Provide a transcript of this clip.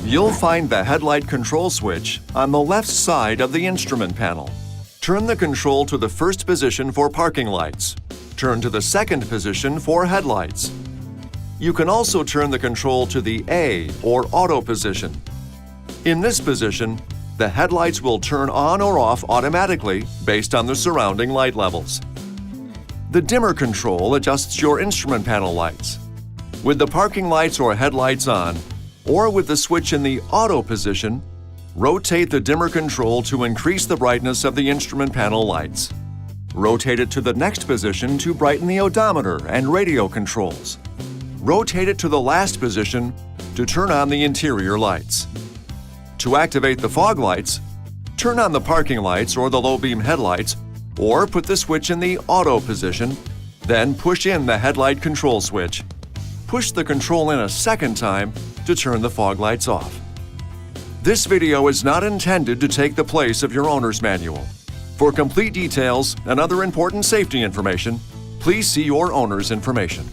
You'll find the headlight control switch on the left side of the instrument panel. Turn the control to the first position for parking lights. Turn to the second position for headlights. You can also turn the control to the A or auto position. In this position, the headlights will turn on or off automatically based on the surrounding light levels. The dimmer control adjusts your instrument panel lights. With the parking lights or headlights on, or with the switch in the auto position, rotate the dimmer control to increase the brightness of the instrument panel lights. Rotate it to the next position to brighten the odometer and radio controls. Rotate it to the last position to turn on the interior lights. To activate the fog lights, turn on the parking lights or the low-beam headlights, or put the switch in the auto position, then push in the headlight control switch. Push the control in a second time to turn the fog lights off. This video is not intended to take the place of your owner's manual. For complete details and other important safety information, please see your owner's information.